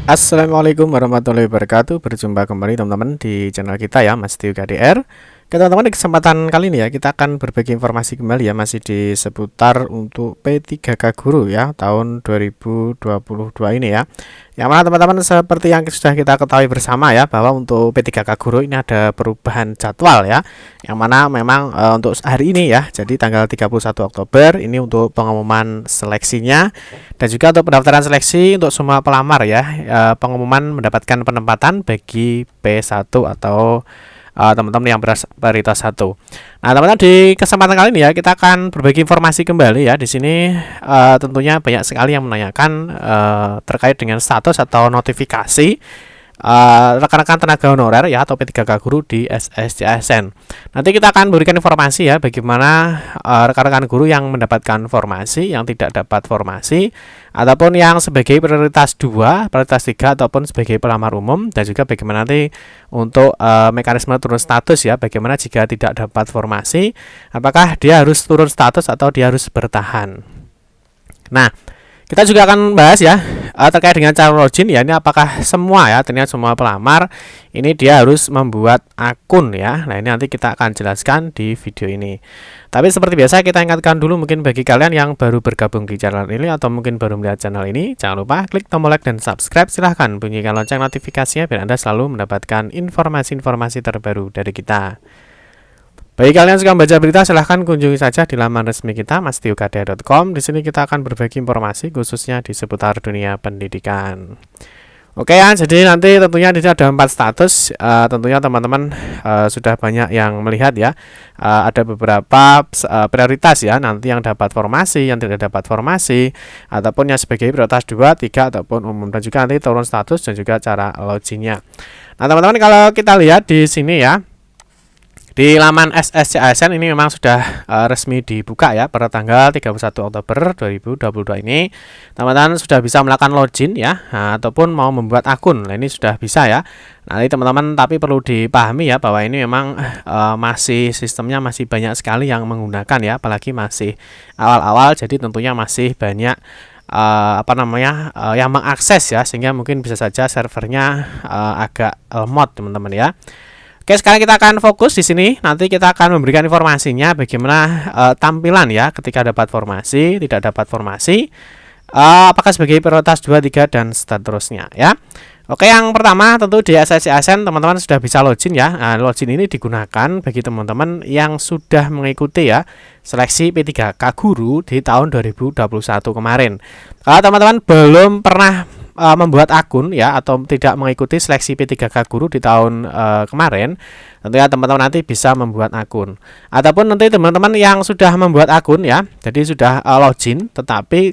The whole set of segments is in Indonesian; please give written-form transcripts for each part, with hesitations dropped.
Assalamualaikum warahmatullahi wabarakatuh. Berjumpa kembali teman-teman di channel kita ya, Mas Tio KDR. Oke teman-teman, di kesempatan kali ini ya kita akan berbagi informasi kembali ya, masih di seputar untuk P3K Guru ya tahun 2022 ini ya. Yang mana teman-teman seperti yang sudah kita ketahui bersama ya, bahwa untuk P3K Guru ini ada perubahan jadwal ya. Yang mana memang untuk hari ini ya, jadi tanggal 31 Oktober ini untuk pengumuman seleksinya dan juga untuk pendaftaran seleksi untuk semua pelamar ya, pengumuman mendapatkan penempatan bagi P1 atau teman-teman yang prioritas 1. Nah, teman-teman di kesempatan kali ini ya kita akan berbagi informasi kembali ya. Di sini tentunya banyak sekali yang menanyakan terkait dengan status atau notifikasi rekan-rekan tenaga honorer ya atau P3K Guru di SSCASN. Nanti kita akan berikan informasi ya bagaimana rekan-rekan guru yang mendapatkan formasi, yang tidak dapat formasi, ataupun yang sebagai prioritas 2, prioritas 3 ataupun sebagai pelamar umum, dan juga bagaimana nanti untuk mekanisme turun status ya, bagaimana jika tidak dapat formasi, apakah dia harus turun status atau dia harus bertahan. Nah, kita juga akan bahas ya terkait dengan cara login ya, ini apakah semua ya, ternyata semua pelamar ini dia harus membuat akun ya. Nah, ini nanti kita akan jelaskan di video ini. Tapi seperti biasa kita ingatkan dulu, mungkin bagi kalian yang baru bergabung di channel ini atau mungkin baru melihat channel ini, jangan lupa klik tombol like dan subscribe, silahkan bunyikan lonceng notifikasinya biar Anda selalu mendapatkan informasi-informasi terbaru dari kita. Bagi kalian yang suka membaca berita, silahkan kunjungi saja di laman resmi kita mastiokdr.com. Di sini kita akan berbagi informasi khususnya di seputar dunia pendidikan. Oke ya, jadi nanti tentunya di sini ada 4 status. Tentunya teman-teman sudah banyak yang melihat ya. Ada beberapa prioritas ya, nanti yang dapat formasi, yang tidak dapat formasi, ataupun yang sebagai prioritas 2, 3 ataupun umum, dan juga nanti turun status dan juga cara loginnya. Nah, teman-teman kalau kita lihat di sini ya, di laman SSCASN ini memang sudah resmi dibuka ya pada tanggal 31 Oktober 2022 ini. Teman-teman sudah bisa melakukan login ya, ataupun mau membuat akun. Nah, ini sudah bisa ya. Nanti teman-teman tapi perlu dipahami ya bahwa ini memang masih sistemnya masih banyak sekali yang menggunakan ya, apalagi masih awal-awal, jadi tentunya masih banyak yang mengakses ya, sehingga mungkin bisa saja servernya agak lemot teman-teman ya. Oke, sekarang kita akan fokus di sini. Nanti kita akan memberikan informasinya bagaimana tampilan ya ketika dapat formasi, tidak dapat formasi, apakah sebagai prioritas 2, 3 dan seterusnya ya. Oke, yang pertama tentu di SSCASN teman-teman sudah bisa login ya. Nah, login ini digunakan bagi teman-teman yang sudah mengikuti ya seleksi P3K Guru di tahun 2021 kemarin. Kalau teman-teman belum pernah membuat akun ya atau tidak mengikuti seleksi P3K Guru di tahun kemarin, tentunya teman-teman nanti bisa membuat akun. Ataupun nanti teman-teman yang sudah membuat akun ya, jadi sudah login tetapi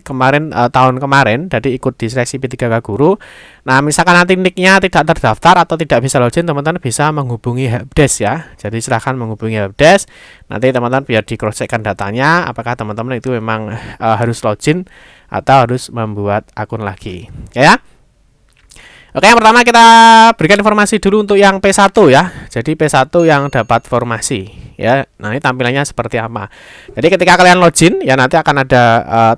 tahun kemarin jadi ikut di seleksi P3K Guru. Nah, misalkan nanti nicknya tidak terdaftar atau tidak bisa login, teman-teman bisa menghubungi helpdesk ya. Jadi silahkan menghubungi helpdesk. Nanti teman-teman biar di cross checkkan datanya apakah teman-teman itu memang harus login atau harus membuat akun lagi ya. Oke, yang pertama kita berikan informasi dulu untuk yang P1 ya. Jadi P1 yang dapat formasi ya. Nah, ini tampilannya seperti apa. Jadi ketika kalian login ya, nanti akan ada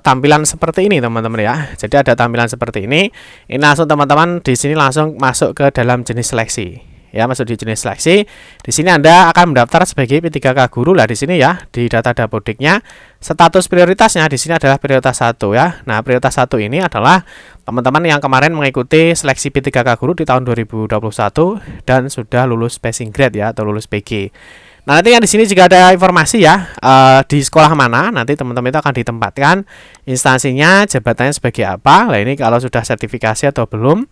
tampilan seperti ini teman-teman ya. Jadi ada tampilan seperti ini. Ini langsung teman-teman di sini langsung masuk ke dalam jenis seleksi. Ya, masuk di jenis seleksi. Di sini Anda akan mendaftar sebagai P3K Guru lah di sini ya. Di data dapodiknya status prioritasnya di sini adalah prioritas 1 ya. Nah, prioritas 1 ini adalah teman-teman yang kemarin mengikuti seleksi P3K Guru di tahun 2021 dan sudah lulus passing grade ya atau lulus PG. Nah, nanti yang di sini juga ada informasi ya di sekolah mana nanti teman-teman itu akan ditempatkan, instansinya, jabatannya sebagai apa. Nah, ini kalau sudah sertifikasi atau belum.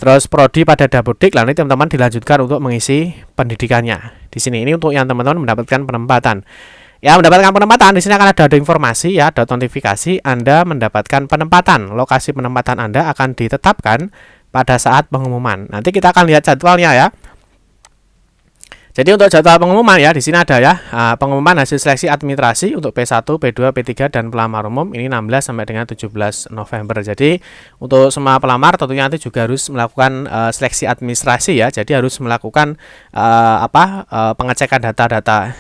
Terus prodi pada dapodik, lalu teman-teman dilanjutkan untuk mengisi pendidikannya. Di sini ini untuk yang teman-teman mendapatkan penempatan. Ya, mendapatkan penempatan di sini akan ada informasi ya, ada notifikasi Anda mendapatkan penempatan. Lokasi penempatan Anda akan ditetapkan pada saat pengumuman. Nanti kita akan lihat jadwalnya ya. Jadi untuk jadwal pengumuman ya, di sini ada ya pengumuman hasil seleksi administrasi untuk P1, P2, P3 dan pelamar umum ini 16 sampai dengan 17 November. Jadi untuk semua pelamar tentunya nanti juga harus melakukan seleksi administrasi ya. Jadi harus melakukan pengecekan data-data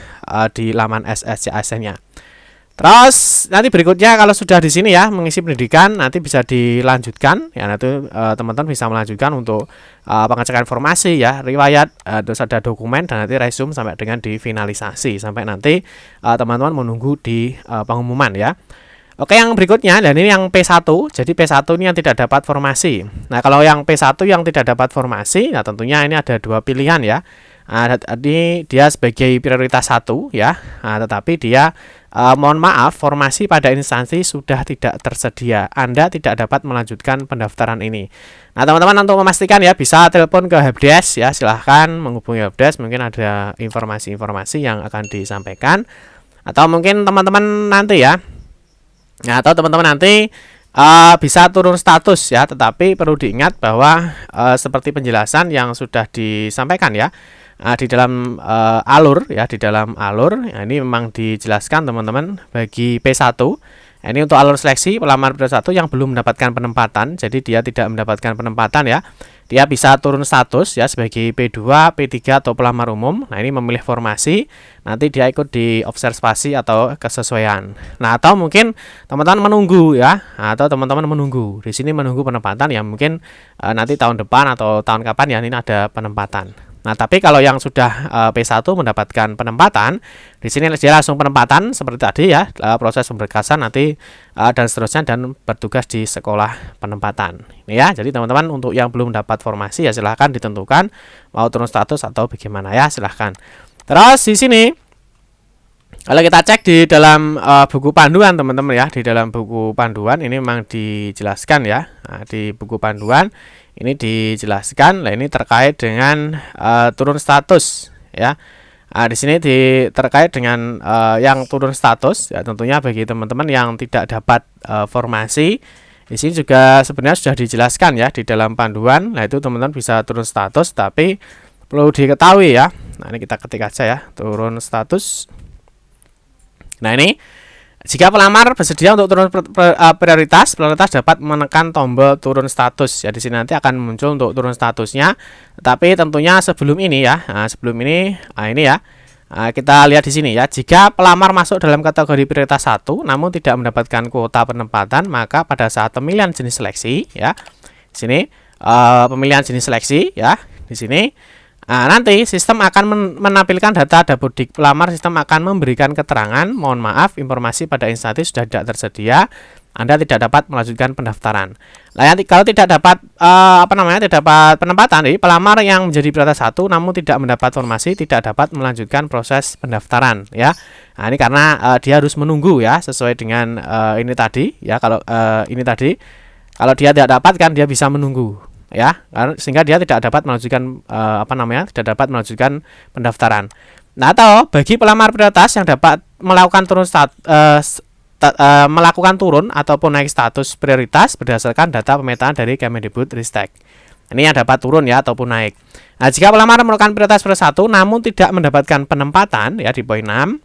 di laman SSCASN-nya. Terus nanti berikutnya kalau sudah di sini ya mengisi pendidikan nanti bisa dilanjutkan ya, nanti teman-teman bisa melanjutkan untuk pengecekan informasi ya, riwayat, terus ada dokumen dan nanti resume sampai dengan di finalisasi sampai nanti teman-teman menunggu di pengumuman ya. Oke, yang berikutnya dan ini yang P1. Jadi P1 ini yang tidak dapat formasi. Nah, kalau yang P1 yang tidak dapat formasi, nah tentunya ini ada dua pilihan ya. Ini dia sebagai prioritas 1 ya. Tetapi dia mohon maaf, formasi pada instansi sudah tidak tersedia. Anda tidak dapat melanjutkan pendaftaran ini. Nah, teman-teman untuk memastikan ya bisa telepon ke Helpdesk ya. Silahkan menghubungi Helpdesk, mungkin ada informasi-informasi yang akan disampaikan. Atau mungkin teman-teman nanti ya. Nah, atau teman-teman nanti bisa turun status ya, tetapi perlu diingat bahwa seperti penjelasan yang sudah disampaikan ya di dalam alur ya, di dalam alur ya, ini memang dijelaskan teman-teman bagi P1. Ini untuk alur seleksi pelamar P1 yang belum mendapatkan penempatan, jadi dia tidak mendapatkan penempatan ya. Dia bisa turun status ya sebagai P2, P3 atau pelamar umum. Nah, ini memilih formasi, nanti dia ikut di observasi atau kesesuaian. Nah, atau mungkin teman-teman menunggu ya, atau teman-teman menunggu. Di sini menunggu penempatan ya, mungkin nanti tahun depan atau tahun kapan ya ini ada penempatan. Nah, tapi kalau yang sudah P1 mendapatkan penempatan, di sini dia langsung penempatan seperti tadi ya, proses pemberkasan nanti dan seterusnya dan bertugas di sekolah penempatan. Ini ya, jadi teman-teman untuk yang belum dapat formasi ya silahkan ditentukan mau turun status atau bagaimana ya, silahkan. Terus di sini kalau kita cek di dalam buku panduan teman-teman ya, di dalam buku panduan ini memang dijelaskan ya. Nah, di buku panduan ini dijelaskan, nah ini terkait dengan turun status ya. Di sini terkait dengan yang turun status ya, tentunya bagi teman-teman yang tidak dapat formasi, di sini juga sebenarnya sudah dijelaskan ya di dalam panduan. Nah, itu teman-teman bisa turun status, tapi perlu diketahui ya. Nah, ini kita ketik aja ya, turun status. Nah, ini jika pelamar bersedia untuk turun prioritas dapat menekan tombol turun status ya. Di sini nanti akan muncul untuk turun statusnya. Tapi tentunya sebelum ini ya, ini ya, kita lihat di sini ya. Jika pelamar masuk dalam kategori prioritas 1 namun tidak mendapatkan kuota penempatan, maka pada saat pemilihan jenis seleksi ya, di sini pemilihan jenis seleksi ya, di sini. Nanti sistem akan menampilkan data dapodik pelamar. Sistem akan memberikan keterangan, mohon maaf, informasi pada instansi sudah tidak tersedia, Anda tidak dapat melanjutkan pendaftaran. Nah, kalau tidak dapat tidak dapat penempatan, pelamar yang menjadi prioritas 1 namun tidak mendapat formasi tidak dapat melanjutkan proses pendaftaran ya. Nah, ini karena dia harus menunggu ya, sesuai dengan ini tadi ya. Kalau ini tadi kalau dia tidak dapatkan, dia bisa menunggu ya, sehingga dia tidak dapat melanjutkan tidak dapat melanjutkan pendaftaran. Nah, atau bagi pelamar prioritas yang dapat melakukan turun ataupun naik status prioritas berdasarkan data pemetaan dari Kemendikbudristek. Ini yang dapat turun ya ataupun naik. Nah, jika pelamar melakukan prioritas +1 namun tidak mendapatkan penempatan ya di poin 6,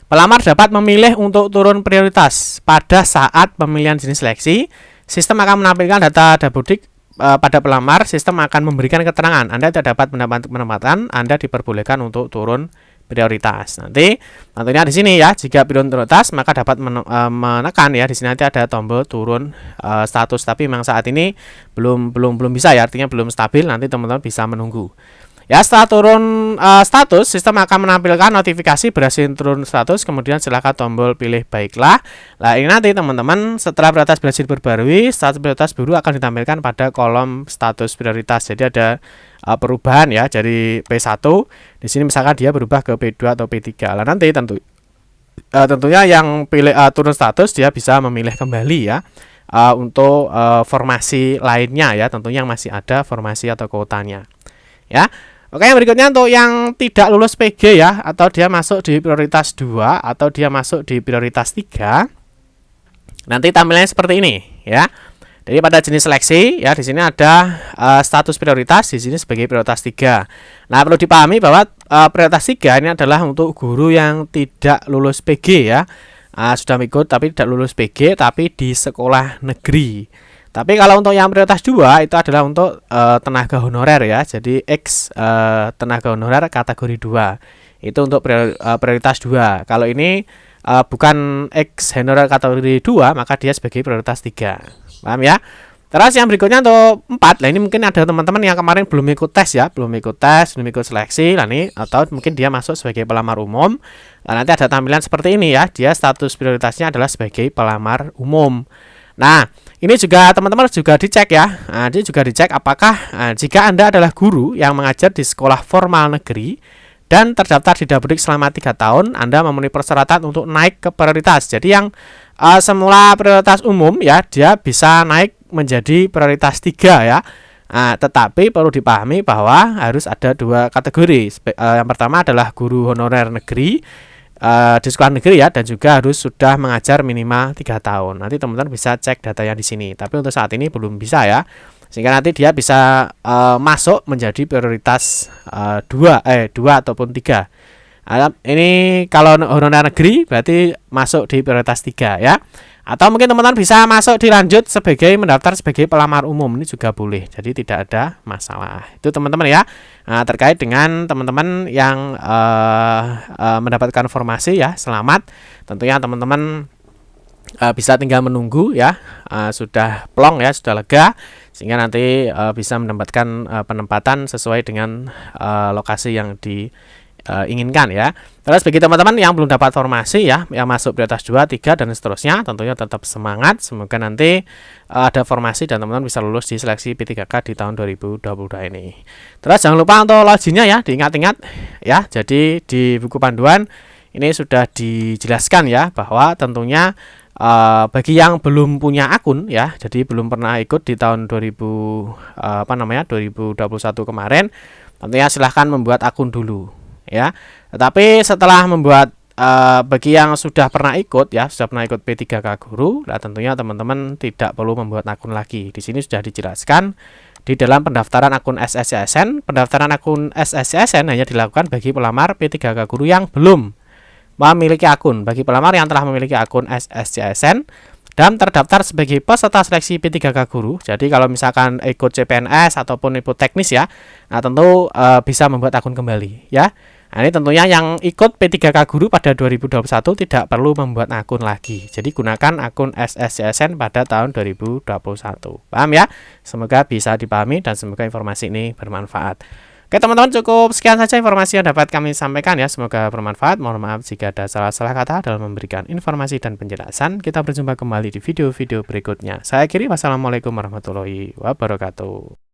pelamar dapat memilih untuk turun prioritas. Pada saat pemilihan jenis seleksi, sistem akan menampilkan data dapodik pada pelamar. Sistem akan memberikan keterangan Anda tidak dapat mendapat penempatan, Anda diperbolehkan untuk turun prioritas. Nanti tentunya di sini ya, jika turun prioritas maka dapat menekan ya, di sini nanti ada tombol turun status, tapi memang saat ini belum bisa ya, artinya belum stabil, nanti teman-teman bisa menunggu. Ya, setelah turun status, sistem akan menampilkan notifikasi berhasil turun status, kemudian silakan tombol pilih baiklah. Nah, ini nanti teman-teman setelah prioritas berhasil diperbarui, status prioritas baru akan ditampilkan pada kolom status prioritas. Jadi ada perubahan ya, dari P1 di sini misalkan dia berubah ke P2 atau P3. Nah, nanti tentunya yang pilih turun status dia bisa memilih kembali ya untuk formasi lainnya ya, tentunya yang masih ada formasi atau kuotanya ya. Oke, yang berikutnya untuk yang tidak lulus PG ya, atau dia masuk di prioritas 2 atau dia masuk di prioritas 3. Nanti tampilannya seperti ini ya. Jadi pada jenis seleksi ya, di sini ada status prioritas, di sini sebagai prioritas 3. Nah, perlu dipahami bahwa prioritas 3 ini adalah untuk guru yang tidak lulus PG ya. Sudah ikut tapi tidak lulus PG tapi di sekolah negeri. Tapi kalau untuk yang prioritas 2 itu adalah untuk tenaga honorer ya. Jadi tenaga honorer kategori 2. Itu untuk prioritas 2. Kalau ini bukan ex honorer kategori 2, maka dia sebagai prioritas 3. Paham ya? Terus yang berikutnya untuk 4, nah ini mungkin ada teman-teman yang kemarin belum ikut tes ya, belum ikut seleksi, nah ini atau mungkin dia masuk sebagai pelamar umum. Nah, nanti ada tampilan seperti ini ya, dia status prioritasnya adalah sebagai pelamar umum. Nah, ini juga teman-teman juga dicek ya. Nah, dia juga dicek apakah jika Anda adalah guru yang mengajar di sekolah formal negeri dan terdaftar di Dapodik selama 3 tahun, Anda memenuhi persyaratan untuk naik ke prioritas. Jadi yang semula prioritas umum ya, dia bisa naik menjadi prioritas 3 ya. Tetapi perlu dipahami bahwa harus ada 2 kategori. Yang pertama adalah guru honorer negeri di sekolah negeri ya, dan juga harus sudah mengajar minimal 3 tahun. Nanti teman-teman bisa cek datanya di sini. Tapi untuk saat ini belum bisa ya. Sehingga nanti dia bisa masuk menjadi prioritas 2 ataupun 3. Ini kalau honorer negeri berarti masuk di prioritas 3 ya. Atau mungkin teman-teman bisa masuk dilanjut sebagai mendaftar sebagai pelamar umum, ini juga boleh. Jadi tidak ada masalah. Itu teman-teman ya. Terkait dengan teman-teman yang mendapatkan informasi ya, selamat. Tentunya teman-teman bisa tinggal menunggu ya, sudah plong ya, sudah lega, sehingga nanti bisa mendapatkan penempatan sesuai dengan lokasi yang diinginkan ya. Terus bagi teman-teman yang belum dapat formasi ya, yang masuk prioritas 2, 3 dan seterusnya, tentunya tetap semangat. Semoga nanti ada formasi dan teman-teman bisa lulus di seleksi P3K di tahun 2022 ini. Terus jangan lupa untuk loginnya ya, diingat-ingat ya. Jadi di buku panduan ini sudah dijelaskan ya, bahwa tentunya bagi yang belum punya akun ya, jadi belum pernah ikut di tahun 2021 kemarin, tentunya silahkan membuat akun dulu ya. Tetapi setelah membuat bagi yang sudah pernah ikut ya, sudah pernah ikut P3K Guru, nah tentunya teman-teman tidak perlu membuat akun lagi. Di sini sudah dijelaskan di dalam pendaftaran akun SSCSN. Pendaftaran akun SSCSN hanya dilakukan bagi pelamar P3K Guru yang belum memiliki akun. Bagi pelamar yang telah memiliki akun SSCSN dan terdaftar sebagai peserta seleksi P3K Guru, jadi kalau misalkan ikut CPNS ataupun ikut teknis ya, nah tentu bisa membuat akun kembali ya. Nah, ini tentunya yang ikut P3K Guru pada 2021 tidak perlu membuat akun lagi. Jadi gunakan akun SSCSN pada tahun 2021. Paham ya? Semoga bisa dipahami dan semoga informasi ini bermanfaat. Oke teman-teman, cukup sekian saja informasi yang dapat kami sampaikan ya. Semoga bermanfaat. Mohon maaf jika ada salah-salah kata dalam memberikan informasi dan penjelasan. Kita berjumpa kembali di video-video berikutnya. Saya akhiri, wassalamualaikum warahmatullahi wabarakatuh.